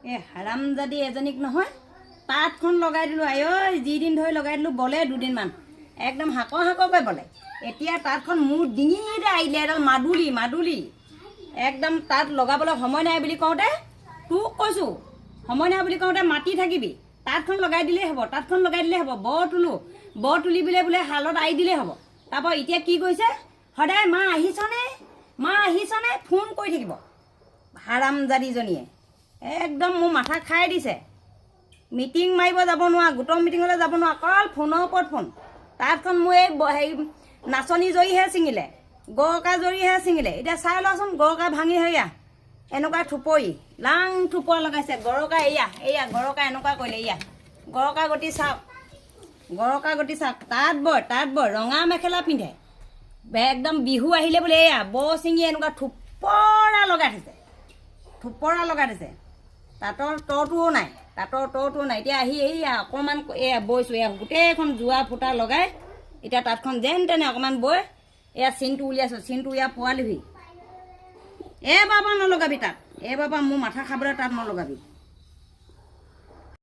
এই হাৰামজাদি এজনীক নহয় তাঁতখন লগাই দিলোঁ আই ঐ যিদিন ধৰি লগাই দিলোঁ বলে দুদিনমান একদম হাকৰকৈ বলে এতিয়া তাঁতখন মোৰ ডিঙিতে আহিলে এডাল মাদুলি একদম তাঁত লগাবলৈ সময় নাই বুলি কওঁতে তোক কৈছোঁ সময় নাই বুলি কওঁতে মাতি থাকিবি তাঁতখন লগাই দিলেই হ'ব বৰ তুলি বোলে শালত আৰি দিলেই হ'ব তাৰপৰা এতিয়া কি কৈছে সদায় মা আহিছনে ফোন কৰি থাকিব হাৰামজাদিজনীয়ে একদম মোৰ মাথা খাই দিছে মিটিং মাৰিব যাব নোৱাৰা গোটৰ মিটিঙলৈ যাব নোৱাৰা অকল ফোনৰ ওপৰত ফোন তাঁতখন মোৰ এই হেৰি নাচনী জৰীহে ছিঙিলে গৰকা জৰীহে ছিঙিলে এতিয়া চাই লোৱাচোন গৰকা ভাঙি হেৰিয়া এনেকুৱা থুপৰি লাং থুপৰ লগাইছে গৰকা এয়া গৰকা এনেকুৱা কৰিলে গৰকা গতি চাওক তাঁত বয় ৰঙা মেখেলা পিন্ধে একদম বিহু আহিলে বোলে এয়া বৰ ছিঙি এনেকুৱা থুপৰা লগাই থৈছে তাঁতৰ তৰটোও নাই এতিয়া আহি এয়া অকণমান এয়া বৈছোঁ এয়া গোটেইখন যোৱা ফুটা লগাই এতিয়া তাঁতখন যেন তেনে অকণমান বৈ এয়া চিনটো উলিয়াইছোঁ চিনটো উলিয়াই পোৱালিহি বাবা নলগাবি তাত বাবা মোৰ মাথা খাবলৈ তাত নলগাবি